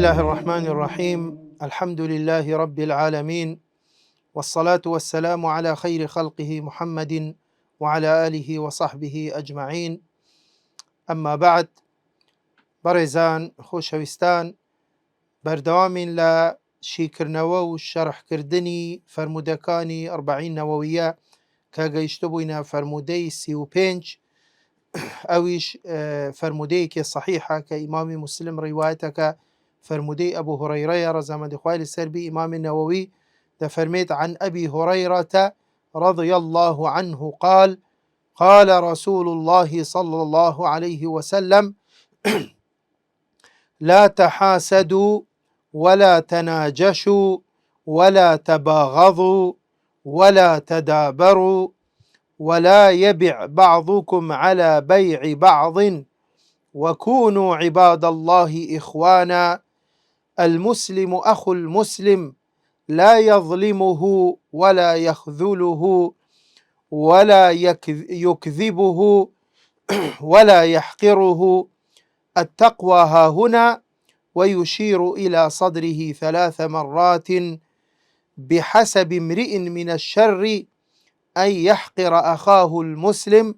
الله الرحمن الرحيم. الحمد لله رب العالمين، والصلاة والسلام على خير خلقه محمد وعلى آله وصحبه أجمعين. أما بعد، بەڕێزان خۆشەویستان، بەردەوامین لە شیکردنەوە و شەرحکردنی فەرمودەکانی ئەربعین نەوەویە کە گەیشتە بووینە فەرمودەی 35، ئەویش فەرمودەیەکی صحیحە کە ئیمامی مسلم ڕیوایەتەکە، فرمودي أبو هريرة رزمد خوال السربي إمام النووي تفرميت عن أبي هريرة رضي الله عنه قال: قال رسول الله صلى الله عليه وسلم: لا تحاسدوا ولا تناجشوا ولا تباغضوا ولا تدابروا ولا يبع بعضكم على بيع بعض وكونوا عباد الله إخوانا، المسلم أخو المسلم لا يظلمه ولا يخذله ولا يكذبه ولا يحقره، التقوى هاهنا، ويشير إلى صدره 3 مرات، بحسب امرئ من الشر أن يحقر أخاه المسلم،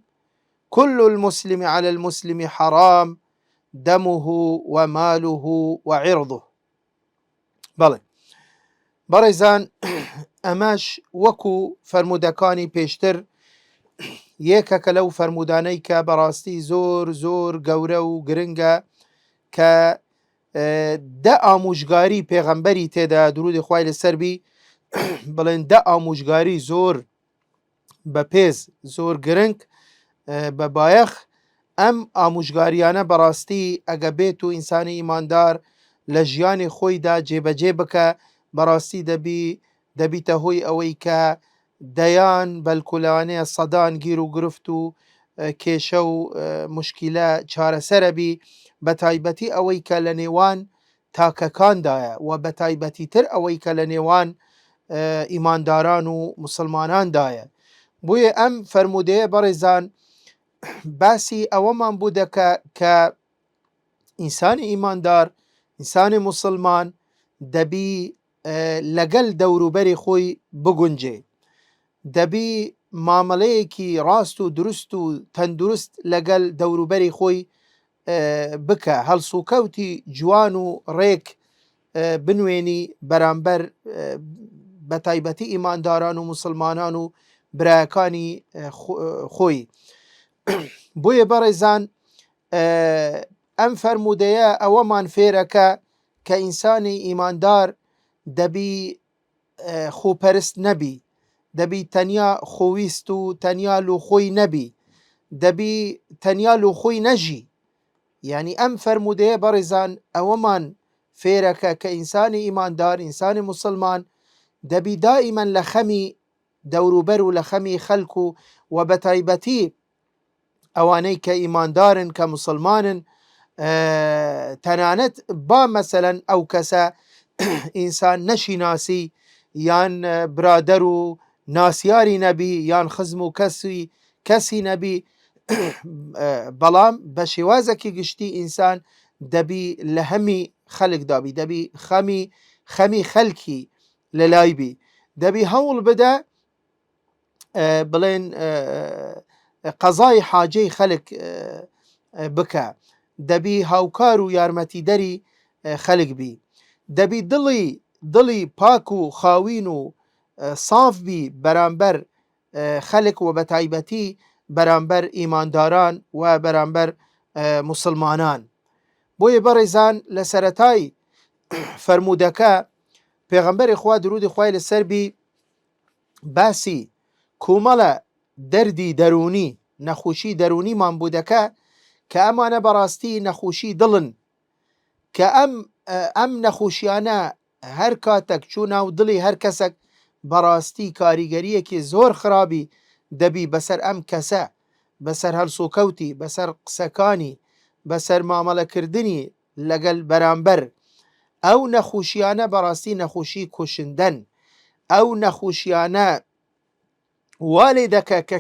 كل المسلم على المسلم حرام، دمه وماله وعرضه. بەڵێ بەڕێزان، ئەمەش وەکو فەرمودەکانی پێشتر یەکێکە لەو فەرمودانەی کە بەڕاستی زۆر زۆر گەورە و گرنگە کە دە ئامۆژگاری پێغەمبەری تێدا درودی خوای لەسەربی بڵێن دە ئامۆژگاری زۆر بەپێز، زۆر گرنگ بە بایەخ. ئەم ئامۆژگاریانە بەڕاستی ئەگە بێت و ئینسانی ئیماندار لە ژیانی خۆیدا جێبەجێ بکە، بەڕاستی دەبیتە هۆی ئەوەی کە دەیان بەلکولانەیە سەدان گیر و گرفت و کێشە و مشکیلە چارەسەرە بی، بە تایبەتی ئەوەی کە لە نێوان تاکەکاندایە و بە تایبەتی تر ئەوەی کە لە نێوان ئیمانداران و مسلماناندایە. بۆیە ئەم فەرمودەیە بەڕێزان باسی ئەوەمان بوو دەکە کە ئینسانی ئیماندار، ئینسانی مسلمان دەبی لەگەل دەوروبەری خۆی بگونجێ، دەبی مامەڵەیەکی ڕاست و دروست و تەندروست لەگەل دەوروبەری خۆی بکە، هەڵسوکەوتی جوان و ڕێک بنوێنی بەرامبەر بە تایبەتی ئیمانداران و مسلمانان و برایەکانی خۆی. بۆیە بەڕێزان، ئەم فەرمودەیە ئەوەمان فێرەکە کە ئینسانی ئیماندار دەبی خۆپەرست نەبی، دەبی تەنیا خۆویست و تەنیا لۆخۆی نەبی، دەبی تەنیا لۆخۆی نەژی. یعنی ئەم فەرمودەیە بەڕێزان ئەوەمان فێرەکە کە ئینسانی ئیماندار، ئینسانی مسلمان دەبی دائیمەن لە خەمی دەوروبەر و لە خەمی خەلک و بە تایبەتی ئەوانەی کە ئیماندارن، کە مسلمانن، تەنانەت با مەسەلەن ئەو کەسە ئینسان نەشی ناسی یان برادەر و ناسیاری نەبی یان خزم و کەسی نەبی، بەڵام بە شێوازێکی گشتی ئینسان دەبی لە هەمی خەلک دابی، دەبی خەمی خەلکی لەلای بی، دەبی هەوڵ بدە بڵێن قەزای حاجەی خەلک بکە، دەبی هاوکار و یارمەتیدەری خەلک بی، دەبی دڵی پاک و خاوین و ساف بی بەرامبەر خەلک و بە تایبەتی بەرامبەر ئیمانداران و بەرامبەر مسلمانان. بۆیە بەڕێزان لە سەرەتای فەرمودەکە پێغەمبەری خوا درودی خوای لەسەربی باسی کومەڵە دەردی دەرونی، نەخۆشی دەرونیمان بوو دەکە کە ئەمانە بەڕاستی نەخۆشی دڵن، کە ئەم نەخۆشیانە هەر کاتێک چوو ناو دڵی هەر کەسێک بەڕاستی کاریگەریەکی زۆر خراپی دەبی بەسەر ئەم کەسە، بەسەر هەڵسوکەوتی، بەسەر قسەکانی، بەسەر مامەڵەکردنی لەگەل بەرامبەر ئەو نەخۆشیانە بەڕاستی نەخۆشی کوشندەن. ئەو نەخۆشیانە وا لێ دەکە کە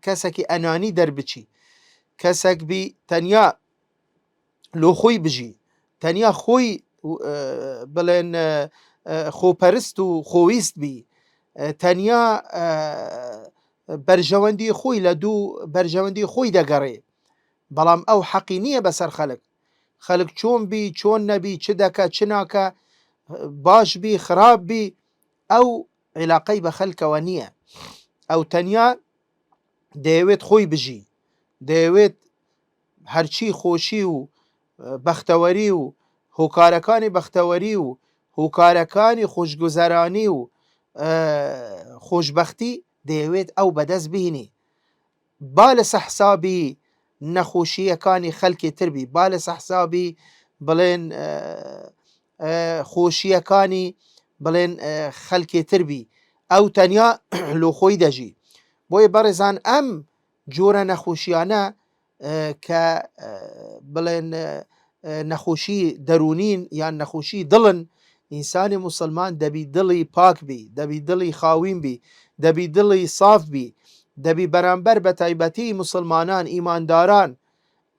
کەسێکی ئەنانی دەربچی، کەسێک بی تەنیا لۆ خۆی بژی، تەنیا خۆی بڵێن خۆپەرست و خۆویست بی، تەنیا بەرژەوەندی خۆی لە دوو بەرژەوەندی خۆی دەگەڕێ، بەڵام ئەو حەقی نییە بەسەر خەڵک چۆن بی چۆن نەبی چ دەکە چ ناکە، باش بی خراپ بی، ئەو عیلاقەی بە خەڵکەوە نییە. ئەو تەنیا دەیەوێت خۆی بژی، دەیەوێت هەرچی خۆشی و بەختەوەری و هۆکارەکانی بەختەوەری و هۆکارەکانی خۆشگوزەرانی و خۆشبەختی دەیەوێت ئەو بەدەست بهێنی، با لە سەحسابی نەخۆشیەکانی خەڵکی تربی، با لە سەحسابی بڵێن خۆشیەکانی بڵێن خەڵکی تربی، ئەو تەنیا لۆ خۆی دەژی. بۆیە بەڕێزان ئەم جۆرە نەخۆشیانە کە بڵێن نەخۆشی دەرونین یان نەخۆشی دڵن، ئینسانی موسڵمان دەبی دڵی پاک بی، دەبی دڵی خاوین بی، دەبی دڵی ساف بی، دەبی بەرامبەر بە تایبەتی موسڵمانان ئیمانداران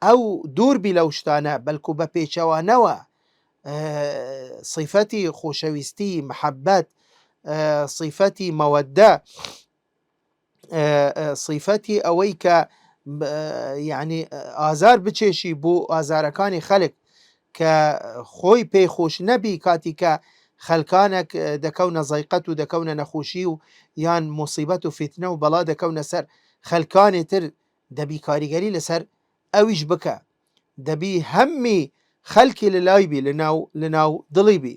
ئەو دووربی لەو شتانە، بەلکو بە پێچەوانەوە صیفەتی خۆشەویستی، محەبەت، صیفەتی مەوەدە، صیفەتی ئەوەی کە یعنی ئازار بچێشی بۆ ئازارەکانی خەڵک کە خۆی پێی خۆش نەبی کاتی کە خەلکانێک دەکەونە زایقەت و دەکەونە نەخۆشی و یان موسیبەت و فیتنە و بەڵا دەکەونە سەر خەلکانی تر، دەبی کاریگەری لەسەر ئەویش بکە، دەبی هەممی خەلکی لەلای بی لە ناو دڵی بی.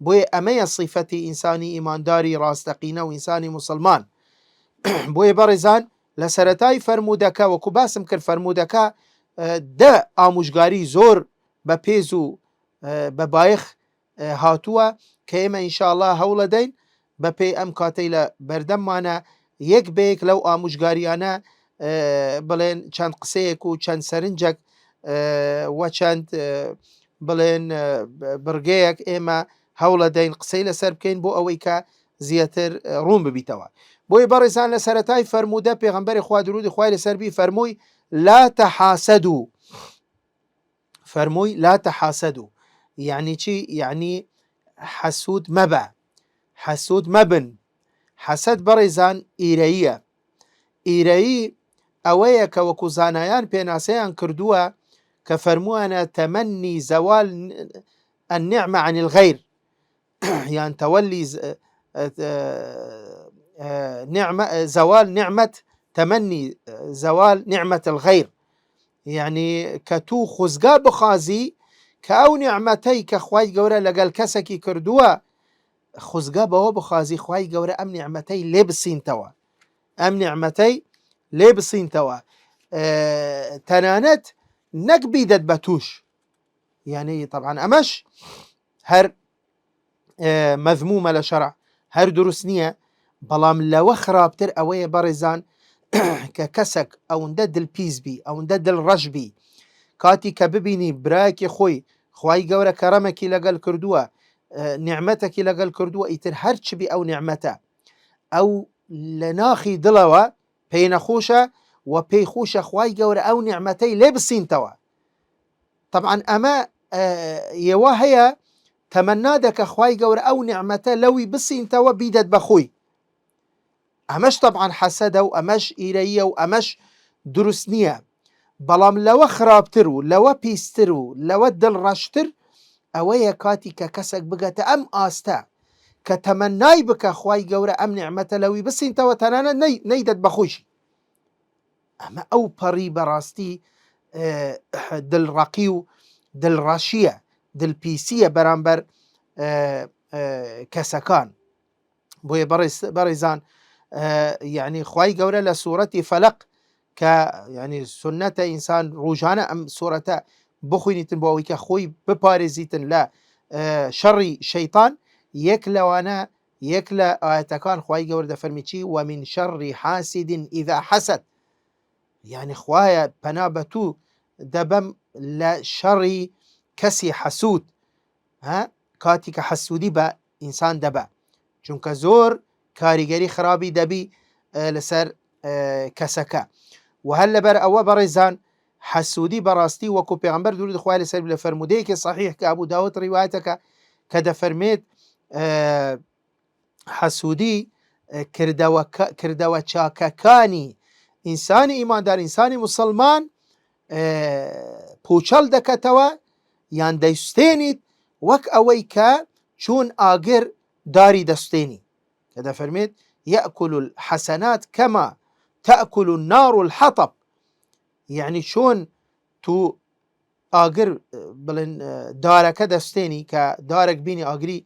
بۆیە ئەمەیە صیفەتی ئینسانی ئیمانداری ڕاستەقینە و ئینسانی موسڵمان. بۆیە بەڕێزان لە سەرەتای فەرموودەکە وەکو باسم کرد، فەرموودەکە دە ئامۆژگاری زۆر بە پێز و بە بایخ هاتووە کە ئێمە ئینشاءالله هەوڵە دەین بە پێی ئەم کاتەی لە بەردەممانە یەک بەیەک لەو ئامۆژگاریانە بڵێن چەند قسەیەک و چەند سەرنجێک وە چەند بڵێن بڕگەیەک ئێمە هەوڵە دەین قسەی لەسەر بکەین بۆ ئەوەی کە زیاتر ڕوون ببیتەوە. بۆی بەڕێزان لە سەرەتای فەرموودە پێغەمبەری خوا درودی خوای لەسەر بی فەرمووی لا تەحاسەدوا، فەرمووی لا تەحاسەدوا یعنی چی؟ یعنی حەسوود مەبە، حەسوود مەبن. حەسەد بەڕێزان ئیرەییە، ئیرەیی ئەوەیە کە وەکو زانایان پێناسەیان کردووە کە فەرمووانە تەمەنی زەوال النعمە عن الغەیر، یان تەوەلی زەوال نعمەت، تەمەنی زەوال نعمەت الغەیر، یعنی کە توو خوزگا بخوازی کە ئەو نعمەتەی کە خوای گەورە لەگەڵ کەسێکی کردووە خوزگا بەوە بخوازی خوای گەورە ئەم نعمەتەی لێ بسینتەوە، ئەم نعمەتەی لێ بسینتەوە، تەنانەت نەک بیدەت بە تووش. یعنی طبعا ئەمەش هەر مەذمومە لە شەرع، هەر دروست نییە، بەڵام لەوە خراپتر ئەوەیە بەڕێزان کە کەسێک ئەوەندە دڵپیس بی، ئەوەندە دڵڕەش بی، کاتی کە ببینی برایەکی خۆی خوای گەورە کەرەمێکی لەگەڵ کردووە، نعمەتێکی لەگەڵ کردووە، ئیتر هەرچ بی ئەو نعمەتە ئەو لە ناخی دڵەوە پێی نەخۆشە و پێی خۆشە خوای گەورە ئەو نعمەتەی لێ بسینتەوە. طبعا ئەمە یەوە هەیە تەمەنا دەکە خوای گەورە ئەو نعمەتە لەوی بسینتەوە بیدەت بەخۆی، ئەمەش طبعا حەسەدە و ئەمەش ئیرەیە و ئەمەش دروست نییە. بەڵام لەوە خراپتر و لەوە پیستر و لەوە دڵڕەشتر ئەوەیە کاتی کە کەسێک بگەتە ئەم ئاستە کە تەمەنای بکە خوای گەورە ئەم نعمەتە لەوی بسینتەوە تەنانەت نەیدەت بەخۆشی. ئەمە ئەو پەڕی بەڕاستی دڵڕەقی و دڵڕەشیە، دڵپیسیە بەرامبەر کەسەکان. بۆیە بەڕێزان یعنی خوای گەورە لە سوورەتی فەلەق کە یعنی سنەتە ئینسان ڕۆژانە ئەم سوورەتە بخوێنیتن بۆ ئەوەی کە خۆی بپارێزیتن لە شەڕی شەیطان، یەک لەوانە یەک لە ئاەتەکان خوای گەورە دەفەرمی چی؟ ومن شەڕی حاسد ئیذا حەسەد، یعنی خوایە پەنا بە تو دەبەم لە شەڕی کەسی حەسوود، کاتی کە حەسوودی بە ئینسان دەبە، چونکە زۆر کاریگەری خراپی دەبی لەسەر کەسەکە. و هەر لەبەر ئەوە بەڕێزان حسودی بەڕاستی وەکو پێغەمبەر درود خوای لەسەر لە فەرمودەیەکی صحیح کە ئەبوو داود ڕیوایەتەکە کە دەفەرمێت حەسوودی کردەوە چاکەکانی ئینسانی ئیماندار ئینسانی موسڵمان پوچەڵ دەکەتەوە یان دەیستێنیت وەک ئەوەی کە چون ئاگر داری دەستێنی کە دەفەرمێت یەأکل الحەسەنات کەما تأکل النار الحطب، یعنی چۆن تو ئاگر بڵێن دارەکە دەستێنی کە دارێک بینی ئاگری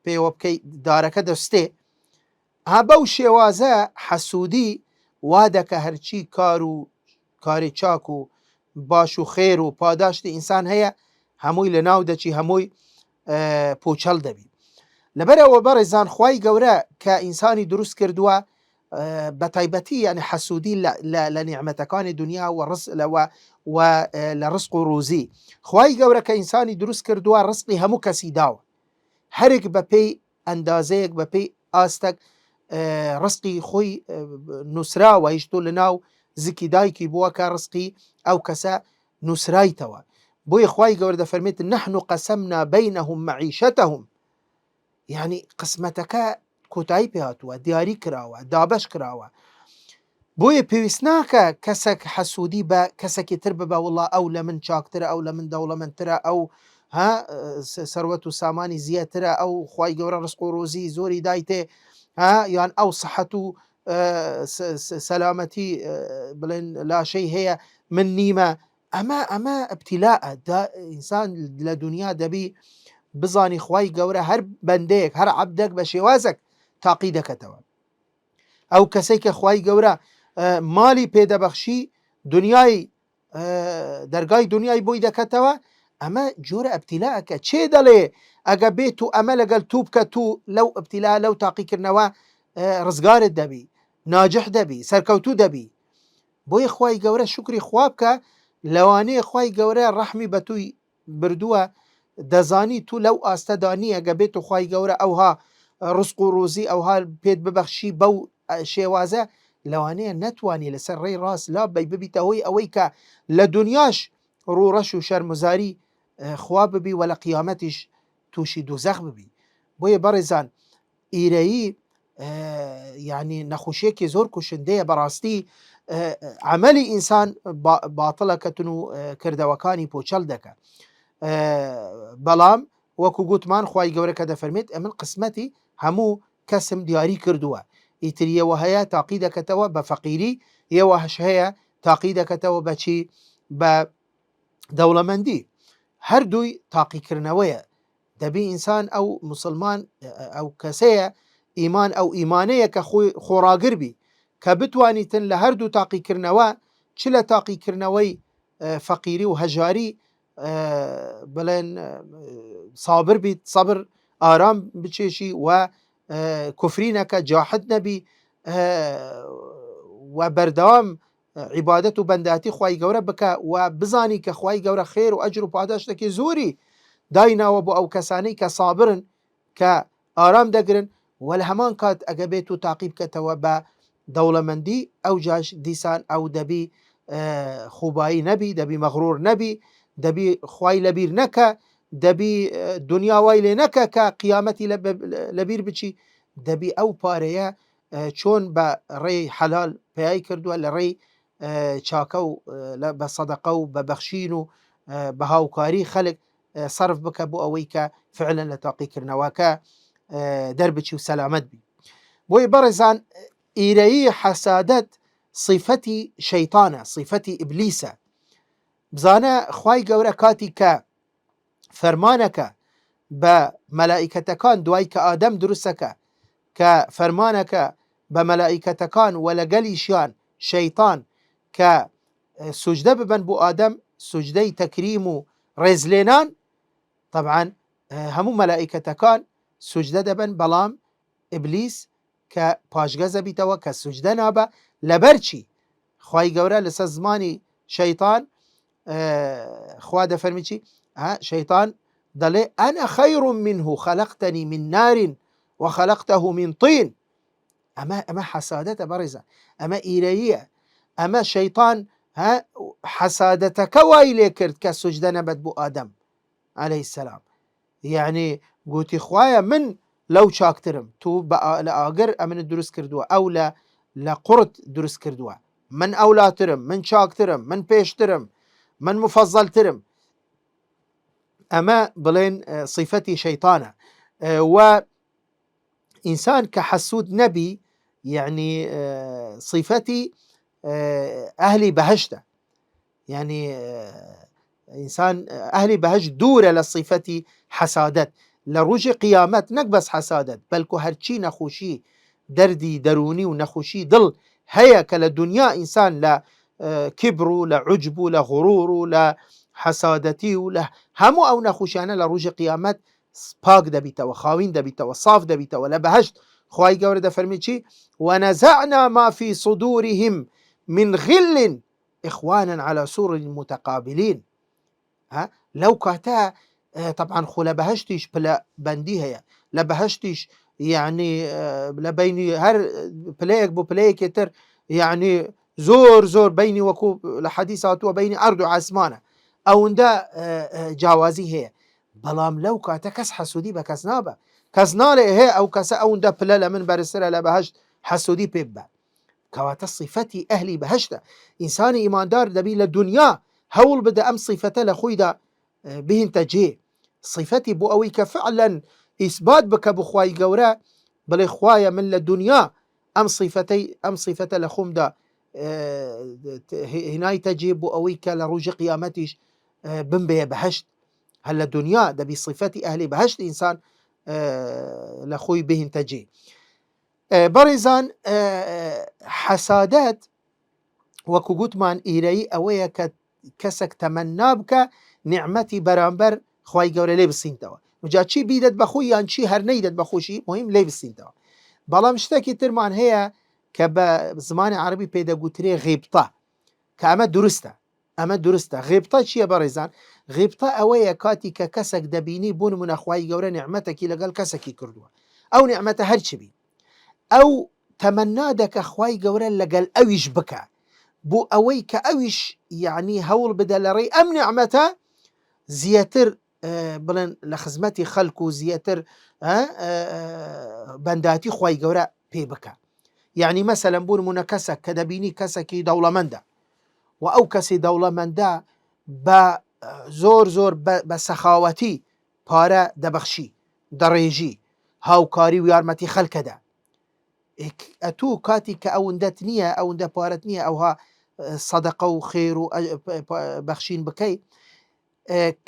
پێوە بکەی دارەکە دەستێ، ها بەو شێوازە حەسوودی وا دەکە هەرچی کاری چاک و باش و خێر و پاداشتی ئینسان هەیە هەمووی لە ناو دەچی هەمووی پوچەڵ دەبی. لەبەرەوە بەڕێزان خوای گەورە کە ئینسانی دروست کردووە بە تایبەتی یعنی حەسوودی لە نیعمەتەکانی دنیا و لە ڕزق و ڕوزی. خوای گەورە کە ئینسانی دروست کردووە ڕزقی هەموو کەسی داوە، هەرێک بە پێی ئەندازەیەک بە پێی ئاستەک ڕزقی خۆی نووسراوە، هیچ تۆ لە ناو زیکی دایکی بووە کە ڕزقی ئەو کەسە نووسرایتەوە. بۆیە خوای گەورە دەفەرمێت نحن قەسەمنا بەینەهم مەعیشەتەهم، یعنی قسمەتەکە کۆتایی پێ هاتووە، دیاری کراوە، دابەش کراوە. بۆیە پێویست ناکە کەسێک حەسوودی بە کەسێکی تر ببە وڵا ئەو لە من چاکترە، ئەو لە من دەوڵەمەندترە، ئەو سەروەت و سامانی زیاترە، ئەو خوای گەورە ڕزق و ڕۆزی زۆری دایتێ، یان ئەو سەحەت و سەلامەتی بڵێن لاشەی هەیە من نیمە. ئەمە ئەبتیلاءە. ئینسان لە دنیا دەبی بزانی خوای گەورە هەر بەندەیەک هەر عەبدێک بە شێوازێک تاقی دەکەتەوە. ئەو کەسەی کە خوای گەورە مالی پێدەبەخشی دنیای دەرگای دنیای بۆی دەکەتەوە، ئەمە جۆرە ئەبتیلاءەکە. چێ دەڵێ ئەگە بێت و ئەمە لەگەڵ تو بکە تو لەو ئەبتیلا لەو تاقیکردنەوە ڕزگارت دەبی، ناجح دەبی، سەرکەوتوو دەبی. بۆیە خوای گەورە شکری خوا بکە لەوانەیە خوای گەورە ڕەحمی بە توی بردووە، دەزانی تو لەو ئاستەدانی ئەگە بێت و خوای گەورە ئەوها ڕزق و ڕوزی ئەوها پێت ببەخشی بەو شێوازە، لەوانەیە نەتوانی لەسەر ڕێی ڕاست لا ببیتە هۆی ئەوەی کە لە دنیاش ڕوڕەش و شەرمزاری خوا ببی و لە قیامەتیش تووشی دووزەخ ببی. بۆیە بەڕێزان ئیرەیی یعنی نەخۆشیەکی زۆر کوشندەیە، بەڕاستی عملی ئینسان باتڵەکەتن و کردەوەکانی پۆچەڵ دەکە. بەڵام وەکو گوتمان خوای گەورە کە دەفەرمێت ئەمن قسمەتی هەموو کەسم دیاری کردووە، ئیتریەوە هەیە تاقی دەکەتەوە بە فەقیری، یەوە هەش هەیە تاقی دەکەتەوە بەچی بە دەوڵەمەندی. هەردووی تاقیکردنەوەیە. دەبی ئینسان ئەو مسلمان ئەو کەسەیە ئیمان ئەو ئیمانەیە کە خۆی خۆڕاگربی کە بتوانیتن لە هەردوو تاقیکردنەوە چ لە تاقیکردنەوەی فەقیری و هەژاری بڵێن سابر بیت، سەبر ئارام بچێشی و کوفری نەکە، جاحد نەبی و بەردەوام عیبادەت و بەنداتی خوای گەورە بکە و بزانی کە خوای گەورە خێر و ئەجر و پاداشتێکی زۆری دایناوە بۆ ئەو کەسانەی کە سابرن کە ئارام دەگرن، و لە هەمان کات ئەگە بێت و تاقی بکەتەوە بە دەوڵەمەندی ئەو جاش دیسان ئەو دەبی خوبایی نەبی، دەبی مەغرور نەبی، دەبی خوای لەبیر نەکە، دەبی دنیا وای لێ نەکە کە قیامەتی لەبیر بچی، دەبی ئەو پارەیە چۆن بە ڕێی حەلال پێیای کردووە لە ڕێی چاکە و بە سەدەقە و بە بەخشین و بە هاوکاری خەڵک صرف بکە بۆ ئەوەی کە فعلەن لە تاقیکردنەوەکە دەربچی و سەلامەت بی. بۆی بەڕێزان ئیرەیی حەسادەت صیفەتی شەیتانە، صیفەتی ئیبلیسە. بزانە خوای گەورە کاتی کە فەرمانەکە بە مەلائیکەتەکان دوای کە ئادەم دروستەکە کە فەرمانەکە بە مەلائیکەتەکان و لەگەلیشیان شەیتان کە سوجدە ببن بۆ ئادەم، سوجدەی تەکریم و ڕێزلێنان. طبعاً هەموو مەلائیکەتەکان سوجدە دەبن، بەڵام ئیبلیس کە پاشگەزە بیتەوە کە سوجدە نابە. لەبەرچی خوای گەورە لەسەر زمانی شەیتان خوا دەفەرمی چی؟ شەیتان دەڵێ ئەنە خەیڕ منه خەلەقتەنی من نار وخەلەقتەه من طین. ئەمە حەسادەتە بەڕێزە، ئەمە ئیرەییە. ئەمە شەیتان ها حسادەتەکە وای لێ کرد کە سوجدە نەبەت بۆ ئادەم عليه السلام. یعنی گوتی خوایە من لەو چاکترم، تو لە ئاگر ئەمنت دروست کردووە، ئەو لە قورت دروست کردووە، من ئەولاترم، من چاکترم، من پێشترم، من مفەزەلترم. ئەمە بڵێن صیفەتی شەیطانە. و ئینسان کە حەسوود نەبی یعنی صیفەتی ئەهلی بەهەشتە. یعنی ئینسان ئەهلی بەهەشت دوورە لە صیفەتی حەسادەت لە ڕۆژی قیامەت، نەک بەس حەسادەت بەلکو هەرچی نەخۆشی دەردی دەرونی و نەخۆشی دڵ هەیە کە لە دنیا ئینسان لە کبر و لە عجب و لە غڕور و لە حەسادەتی و لە هەموو ئەو نەخۆشیانە لە ڕۆژی قیامەت پاک دەبیتەوە، خاوین دەبیتەوە، صاف دەبیتەوە. لە بەهەشت خوای گەورە دەفەرمی چی؟ وَنَزَعْنَا مَا فِي صُدُورِهِمْ مِنْ غِلٍّ إخوانا على سور متقابلين. ها لو كاتا طبعا خو لبهشتيش بلا بندي هي لبهشتيش يعني لبيني هر بلايك بو بلايك يتر يعني زور بيني وكو لحديثات وبيني أرض وعسمانة أو ندا جوازي هي بلام لو كاتا كس حسودي بكس نابا كس نالي هي أو كس أو ندا بلا من برسرة لبهشت حسودي بيبا كواتا صفتي أهلي بهشتا. إنسان إيماندار دبي للدنيا هول بدا أم صفته لخويدا بهن تجي صفتي بو أوي كفعلا إثبات بك بخواي قورا بل خوايا من للدنيا أم صفتي لخوم دا هناي تجي بو أوي كالروج قيامتش بنبي بهشت. هل الدنيا دبي صفتي أهلي بهشت إنسان لخوي بهن تجي. بەڕێزان حەسادەت وەکو گوتمان ئیرەیی ئەوەیە کە کەسێک تەمەنا بکە نیعمەتی بەرامبەر خوای گەورە لێ بسینتەوە. جا چی بیدەت بەخۆی یان چی هەر نەیدەت بەخۆشی مهم لێ بسینتەوە. بەڵام شتێکی ترمان هەیە کە بە زمانی عەرەبی پێدەگوترێ غیبتە کە ئەمە دروستە. غیبتە چییە بەڕێزان؟ غیبتە ئەوەیە کاتی کە کەسێک دەبینی بۆ نمونە خوای گەورە نیعمەتێکی لەگەڵ کەسێکی کردووە، ئەو نیعمەتە هەرچی بی ئەو تەمەنا دەکە خوای گەورە لەگەڵ ئەویش بکە بۆ ئەوەی کە ئەویش یعنی هەوڵ بدە لە ڕێی ئەم نیعمەتە زیاتر بڵێن لە خزمەتی خەڵک و زیاتر بەنداتی خوای گەورە پێ بکە. یعنی مەسەلەن بۆ نمونە کەسێک کە دەبینی کەسێکی دەوڵەمەندە و ئەو کەسی دەوڵەمەندە بە زۆر بە سەخاوەتی پارە دەبەخشی، دەڕێژی، هاوکاری و یارمەتی خەڵکەدا. ئەتوو کاتی کە ئەوەندەت نییە ئەوەندە پارەت نییە ئەوها سەدەقە و خێر و بەخشین بکەی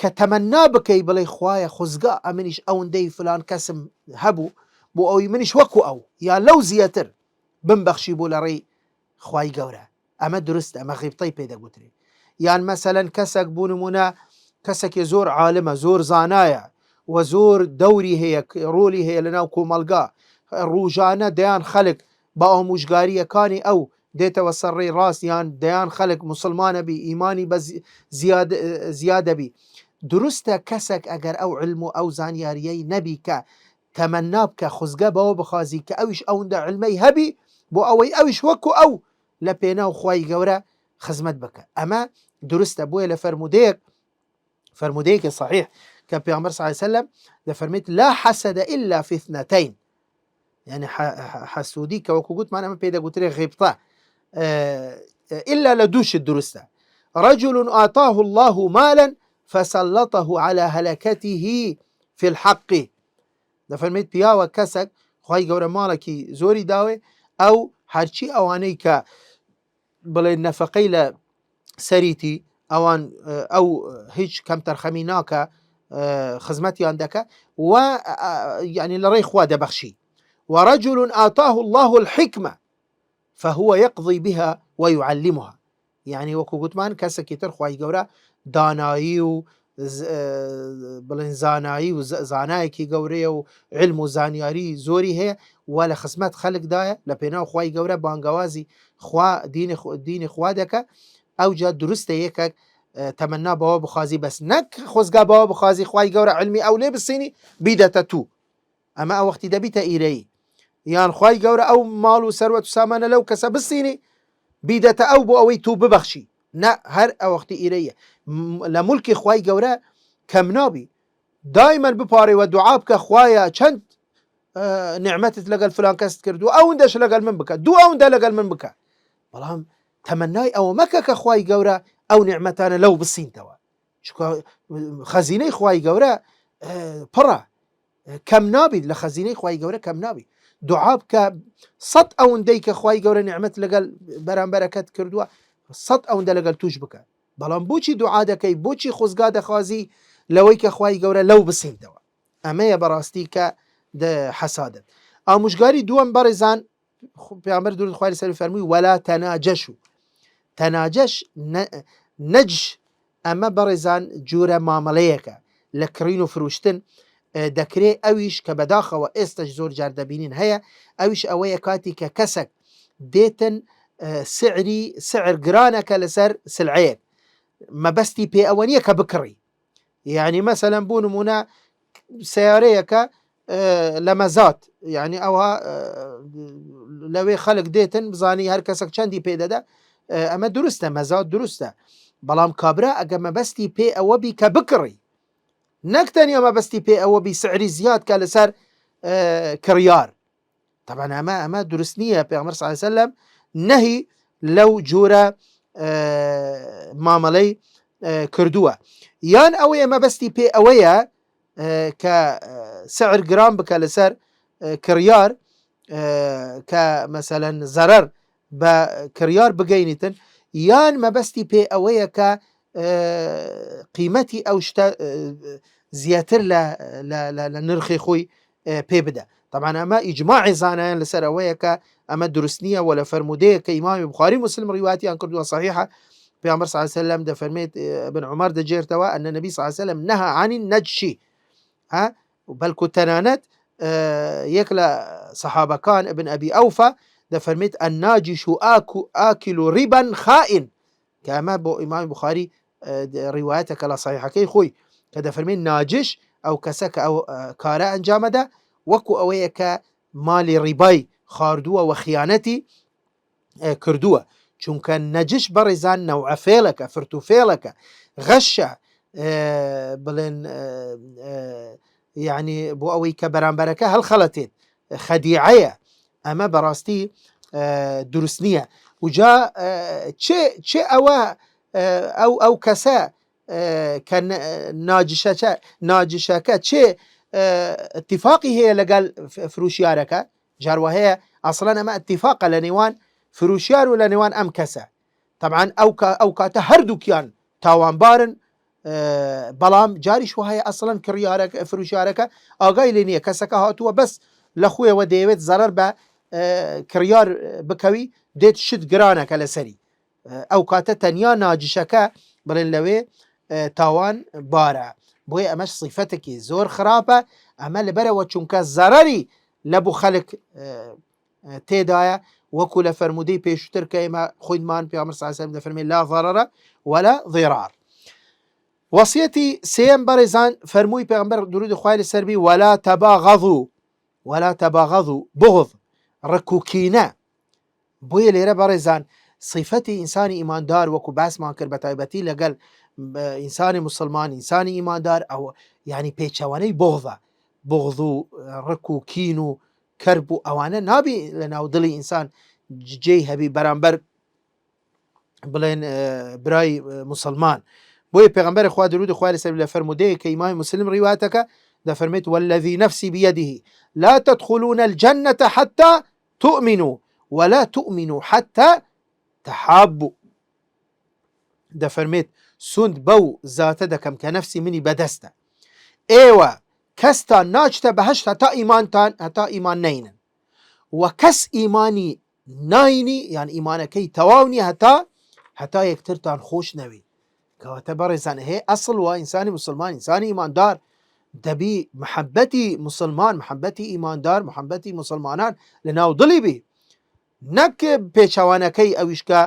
کە تەمەنا بکەی بڵێ خوایە خۆزگا ئەمنیش ئەوەندەی فلان کەسم هەبوو بۆ ئەوی منیش وەکو ئەو یا لەو زیاتر بمبەخشی بۆ لە ڕێی خوای گەورە. ئەمە دروستە، ئەمە غیبتەی پێدەگوترێ. یان مەسەلەن کەسێک بوو نمونە کەسێکی زۆر عالمە، زۆر زانایە و زۆر دەوری هەیە، ڕۆلی هەیە لەناو کۆمەلگا، ڕوژانە دەیان خەڵک بە ئامۆژگاریەکانی ئەو دێتەوە سەرڕێی ڕاست یان دەیان خەڵک مسلمانە بی ئیمانی بە زیادە بی. دروستە کەسێک ئەگەر ئەو علم و ئەو زانیاریەی نەبی کە تەمەنا بکە خۆزگە بەوە بخوازی کە ئەویش ئەوەندە علمەی هەبی بۆ ئەوەی ئەویش وەکو ئەو لە پێناو خوای گەورە خزمەت بکە. ئەمە دروستە. بۆیە لە فەرمودەیەکی صحیح کە پێغەمبەر صلی الله علیه وسلم دەفەرمێت لا حەسەدە إلا في اثنتين. يعني حسودي كوكو قلت معنا ما بيدا قلت لي غيبطة إلا لدوش الدرستة. رجل آتاه الله مالا فسلطه على هلكته في الحق. ده فرميت بياوة كسك خواهي قورا مالكي زوري داوي أو هرشي أوانيك بلي النفقي سريتي أوان أو هيج كم ترخميناك خزمتي عندك و يعني لري خواد بخشي. ورجل آتاه الله الحكمة فهو يقضي بها ويعلمها. يعني وكو قوتمان كسكي ترخواي قورا دانايي و بلين زانايي و زانايكي قوري و علم و زانياري زوري هي ولا خصمات خلق دايا لبيناو خواي قورا بانقوازي خوا دين خوادك او جا درست يكك تمنا بوا بخازي بس نك خزقا بوا بخازي خواي قورا علمي او لي بالصيني بيدتا تو اما او وقت دبيتا ايري یان خوای گەورە ئەو ماڵ و سەروەت و سامانە لەو کەسە بستینی بیدەتە ئەو بۆ ئەوەی تو ببەخشی نا هر وقتی ایره لملکی خوای گوره کم نابی دائما بپاری و دعا بکە خوایە چەند نعمەتت لەگەڵ فلان کەست کردو ئەوەندەش لەگەڵ من بکە دوو ئەوەندە لەگەڵ من بکە بەڵام تەمەنای ئەوە مەکە کە خوای گەورە ئەو نعمەتانە لەو بسینتەوە خەزینەی خوای گەورە پڕە کەم نابیت لە خەزینەی خوای گەورە کەم نابی دوعا بکە 100 ئەوەندەی کە خوای گەورە نعمەت لەگەڵ بەرامبەرەکەت کردووە 100 ئەوەندە لەگەڵ توش بکە بەڵام بۆچی دوعا دەکەی بۆچی خۆزگا دەخوازی لەوەی کە خوای گەورە لەو بسینتەوە ئەمەیە بەڕاستی کە حەسادت ئامۆژگاری دووەم بەڕێزان پێغەمبەر درود خوای لەسەر فەرمووی وەلا تەناجەشوا تەناجەش نەجش ئەمە بەڕێزان جورە مامەڵەیەکە لە کڕین و فروشتن دەکرێت ئەویش کە بەداخەوە ئێستش زۆر جار دەبینین هەیە ئەویش ئەوەیە کاتی کە کەسێک دێتن سعر گرانەکە لەسەر سلعەیەک مەبەستی پێ ئەوە نییە کە بکڕی یعنی مەسەلەن بۆ نمونە سیارەیەکە لە مەزات یعنی ئەوها لەوێ خەڵک دێتن بزانی هەر کەسێک چەندی پێدەدا ئەمە دروستە مەزات دروستە بەڵام کابرا ئەگە مەبەستی پێ ئەوە بی کە بکڕی نەکتەنیا مەبەستی پێ ئەوە بی سعری زیاد کە لەسەر کڕیار طبعا ئەمە دروست نییە پێغەمبەر صلی الله علیه وسلم نەهی لەو جۆرە مامەڵەی کردووە یان ئەوەیە مەبەستی پێ ئەوەیە کە سعر گران بکە لەسەر کڕیار کە مەسەلەن زەرەر بە کڕیار بگەینیتن یان مەبەستی پێ ئەوەیە کە قیمەتی ئەو شتە زیاتر لە نرخی خۆی پێ بدە طبعا ئەمە ئیجماعی زانایان لەسەر ئەوەیە کە ئەمە دروست نییە و لە فەرمودەیە کە ئیمامی بوخاری مسلم ڕیواتیان کردووە صحیحە پێغەمبەر صلی الله علیه وسلم دەفەرمێت ابن عومەر دەجێرتەوە ئەن النبي صلی الله عليه وسلم نهى عن النجش بەڵکو تەنانەت یەک لە سەحابەکان ابن ئەبی ئەوفا دەفەرمێت الناجش آكل ربا خائن کە ئەمە بۆ ئیمامی بوخاری ڕیوایەتەکە لە صحیحەکەی خۆی کە دەفەرمێت ناجش ئەو کەسە کە ئەو کارە ئەنجامەدا وەکو ئەوەیە کە مالی ڕیبای خاردووە و خیانەتی کردووە چونکە نەجش بەڕێزان نەوعە فێڵەکە فرتوفێڵەکە غەشە بڵێن یعنی بۆ ئەوەی کە بەرامبەرەکە هەڵخەڵەتێت خەدیعەیە ئەمە بەڕاستی دروست نییە وجا چێ ئەوە ئەو کەسە کە ناجشەکە چێ اتفاقی هەیە لەگەڵ فروشیارەکە جاروە هەیە ئەسڵەن ئەمە اتفاقە لە نێوان فروشیار و لە نێوان ئەم کەسە طبعا ئەو کاتە هەردووکیان تاوانبارن بەڵام جاریش وهەیە ئەسڵەن کڕیارەکە فروشیارەکە ئاگای لێ نییە کەسەکە هاتووە بەس لە خۆیەوە دەیەوێت زەرەر بە کڕیار بکەوی دێت شت گرانەکە لەسەری ئەو کاتە تەنیا ناجشەکە بڵێن لەوێ تاوان بارە بۆیە ئەمەش صیفەتێکی زۆر خراپە ئەمە لەبەرەوە چونکە زەرەری لە بوو خەڵک تێدایە وەکو لە فەرمودەی پێشووتر کە ئێمە خۆینمان پێغەمبەر صلی الله علیه وسلم دەفەرمێت لا ضرر ولا ضرار وەسیەتی سێم بەڕێزان فەرمووی پێغەمبەر درودی خوای لەسەر بی ولا تباغضوا بغض ڕکوکینە بۆیە لێرە بەڕێزان صیفەتی ئینسانی ئیماندار وەکو باسمان کرد بە تایبەتی لەگەڵ ئینسانی مسلمان ئینسانی ئیماندار ئەوە یعنی پێچەوانەی بغض و ڕکوکین و کەرب و ئەوانە نابی لە ناو دڵی ئینسان جێی هەبی بەرامبەر بڵێن برای مسلمان بۆیە پێغەمبەر خوا درود و خوای لەسەر لە فەرمودەیە کە ئیمامی مسلم ڕیواتەکە دەفەرمێت والذي نفسي بيده لا تدخلون الجنة حتى تؤمنوا ولا تؤمنوا حتى تحابوا دەفەرمێت سوند بەو زاتە دەکەم کە نەفسی منی بەدەستە ئێوە کەستان ناچتە بەهەشت هەتا ئیمان نەینن و کەس ئیمانی ناینی یان ئیمانەکەی تەواو نیە هەتا یەکترتان خۆش نەوی کەواتە بەڕێزان هەیە ئەسڵ وە ئینسانی مسلمان ئینسانی ئیماندار دەبی محەبەتی مسلمان محەبەتی ئیماندار محەبەتی مسلمانان لە ناو دڵی بی نەک پێچەوانەکەی ئەویش کە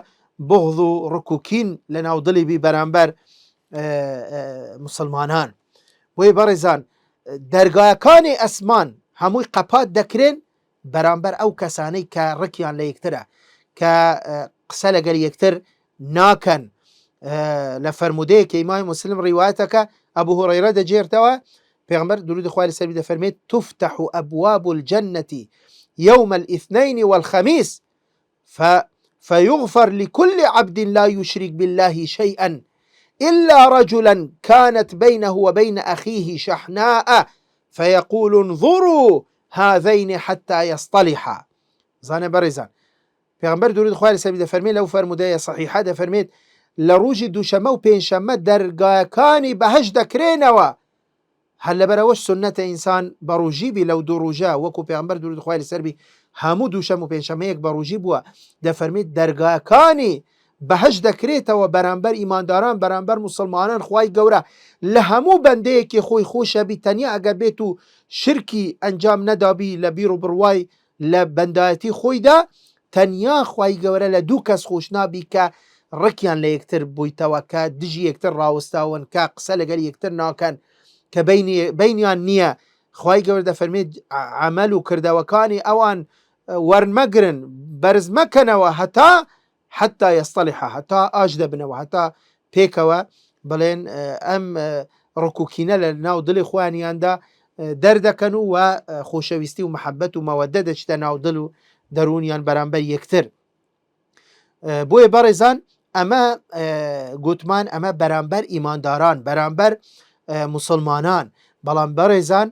بغض و ڕکوکین لە ناو دڵی بی بەرامبەر مسلمانان بۆیە بەڕێزان دەرگایەکانی ئەسمان هەمووی قەپات دەکرێن بەرامبەر ئەو کەسانەی کە ڕکیان لە یەکترە کە قسە لەگەل یەکتر ناکەن لفرمودەیە کە ئیمامی مسلم ڕیواتەکە ئەبوو هورەیرە دەجێرتەوە پێغەمبەر درود خوای لەسەر بێ دەفەرمێت تفتح أبواب الجنة يوم الاثنين والخميس فيغفر لكل عبد لا يشرك بالله شيئا إلا رجلا كانت بينه وبين أخيه شحناء فيقول انظروا هذين حتى يصطلحا. زانە بەڕێزان پێغەمبەر درود خوای لەسەر بێ دەفەرمێت لەو فەرمودەیە صحیحە دەفەرمێت لە ڕۆژی دووشەمە و پێنجشەممە دەرگاکانی بەهەشت دەکرێنەوە هەر لەبەرەوەش سنەتە ئینسان بە ڕۆژی بی لەو دوو ڕۆژە وەکو پێغەمبەر درود خوای لەسەر بێ هەموو دووشەم و پێنجشەممەیەک بە ڕۆژی بووە دەفەرمێت دەرگاکانی بەهەشت دەکرێتەوە بەرامبەر ئیمانداران بەرامبەر موسڵمانان خوای گەورە لە هەموو بەندەیەکی خۆی خۆشەبی تەنیا ئەگەر بێت و شرکی ئەنجام نەدابی لە بیر و بڕوای لە بەندایەتی خۆیدا تەنیا خوای گەورە لە دوو کەس خۆش نابی کە ڕکیان لە یەکتر بوویتەوە کە دژی یەکتر ڕاوەستاون کە قسە لەگەر یەکتر ناکەن کە بینیان نییە خوای گەورە دەفەرمێت عەمەل و کردەوەکانی ئەوان وەرمەگرن بەرز مەکەنەوە حتا یەستەلیحا هەتا ئاش دەبنەوە هەتا پێکەوە بڵێن ئەم ڕکوکینە لە ناو دڵی خۆیانیاندا دەردەکەن و خۆشەویستی و محەبەت و مەوەدە دەچتە ناو دڵ و دەرونیان بەرامبەر یەکتر. بۆیە بەڕێزان ئەمە گوتمان ئەمە بەرامبەر ئیمانداران بەرامبەر مسلمانان بەڵام بەڕێزان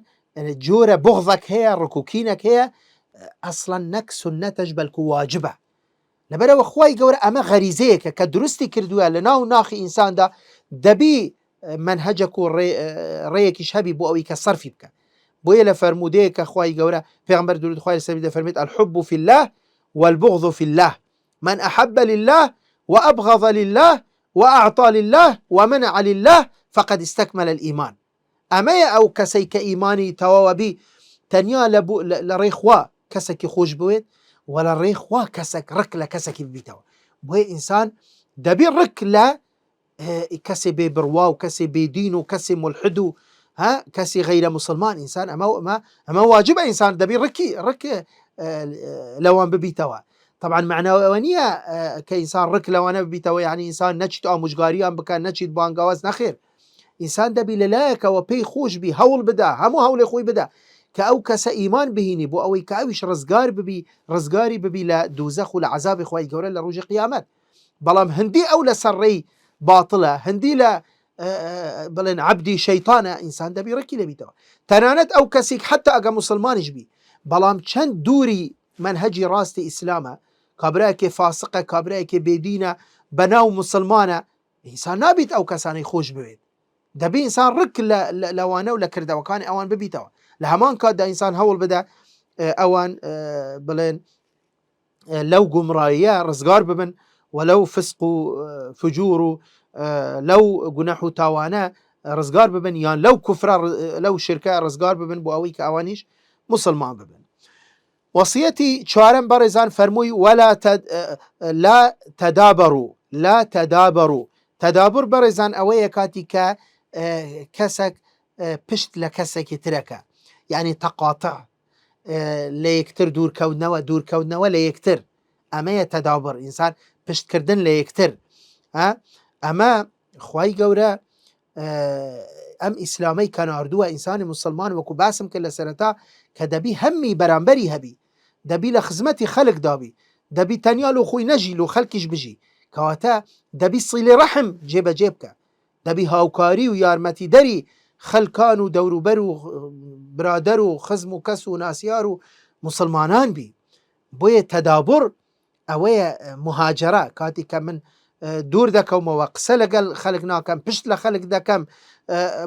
جۆرە بغضێک هەیە ڕکوکینێک هەیە ئەسڵەن نەک سنەتەش بەلکو واجبە لەبەرەوە خوای گەورە ئەمە غەریزەیەکە کە دروستی کردووە لە ناو ناخی ئینساندا دەبی منهجەک و ڕێیەکیش هەبی بۆ ئەوەی کە سەرفی بکە بۆیە لە فەرمودەیە کە خوای گەورە پێغەمبەر درود خوای لەسەر بێ دەفەرمێت الحب في الله والبغض في الله من أحب لله وأبغض لله وأعطى لله ومنع لله فقد استكمل الإيمان. ئەمەیە ئەو کەسەی کە ئیمانی تەواوەبی تەنیا لە ڕێخوا کەسێکی خۆش بوێت و لە ڕێخوا کەسێک ڕک لە کەسێکی ببیتەوە بۆیە ئینسان دەبی ڕک لە کەسێ بێ بڕوا و کەسێ بێدین و کەسێ ملحد و کەسی غەیرە مسلمان ئینسان ئەمە واجبە ئینسان دەبی ڕک لەوان ببیتەوە. طبعا معناوە ئەوە نییە کە ئینسان ڕک لەوانە ببیتەوە یعنی ئینسان نەچیت ئامۆژگاریان بکەن نەچیت بانگاواز نەخێر ئینسان دەبی لەلایەکەوە پێی خۆش بی هەوڵ بدا هەموو هەوڵی خۆی بدا کە ئەو کەسە ئیمان بهینی بۆ ئەوەی کە ئەویش ڕزگاری ببی لە دووزەخ و لە عەزابی خوای گەورە لە ڕۆژی قیامەت. بەڵام هەندی ئەو لە سەرڕێی باتڵە هەندی لە بڵێن عەبدی شەیتانە ئینسان دەبی ڕکی لەبیتەوە تەنانەت ئەو کەسێک حتا ئەگە مسلمانیش بی بەڵام چەند دووری منهەجی ڕاستی ئیسلامە کابرایەکێ فاسقە کابرایەکێ بێدینە بەناو مسلمانە ئینسان نابیت ئەو کەسانەی خۆش بوێت دەبی ئینسان ڕک لەوانە و لە کردەوەکانی ئەوان ببیتەوە لە هەمان کاتدا ئینسان هەوڵ بدە ئەوان بڵێن لەو گومڕاییە ڕزگار ببن و لەو فسق و فجور و لەو گونەح و تاوانە ڕزگار ببن یان لەو کوفرە لەو شرکە ڕزگار ببن بۆ ئەوەی کە ئەوانیش مسلمان ببن. وصیەتی چوارەم بەڕێزان فەرمووی لا تدابروا تدابر بەڕێزان ئەوەیە کاتی کە کەسێک پشت لە کەسێکی ترەکە یعنی تەقاتع لە یەکتر دوورکەوتنەوە لە یەکتر ئەمەیە تەدابر ئینسان پشتکردن لە یەکتر ئەمە خوای گەورە ئەم ئیسلامەی کە ناردووە ئینسانی مسلمان وەکو باسم کرد لە سەرەتا کە دەبی هەممی بەرامبەری هەبی دەبی لە خزمەتی خەڵک دابی دەبی تەنیا لۆ خۆی نەژی لۆ خەڵکیش بژی کەواتە دەبی سیلی ڕەحم جێبەجێ بکە دەبی هاوکاری و یارمەتی دەری خەڵکان و دەوروبەر و برادەر و خزم و کەس و ناسیار و مسلمانان بی. بۆیە تەدابر ئەوەیە مهاجرە کاتی کە من دوور دەکەمەوە قسە لەگەڵ خەڵک ناکەم پشت لە خەڵک دەکەم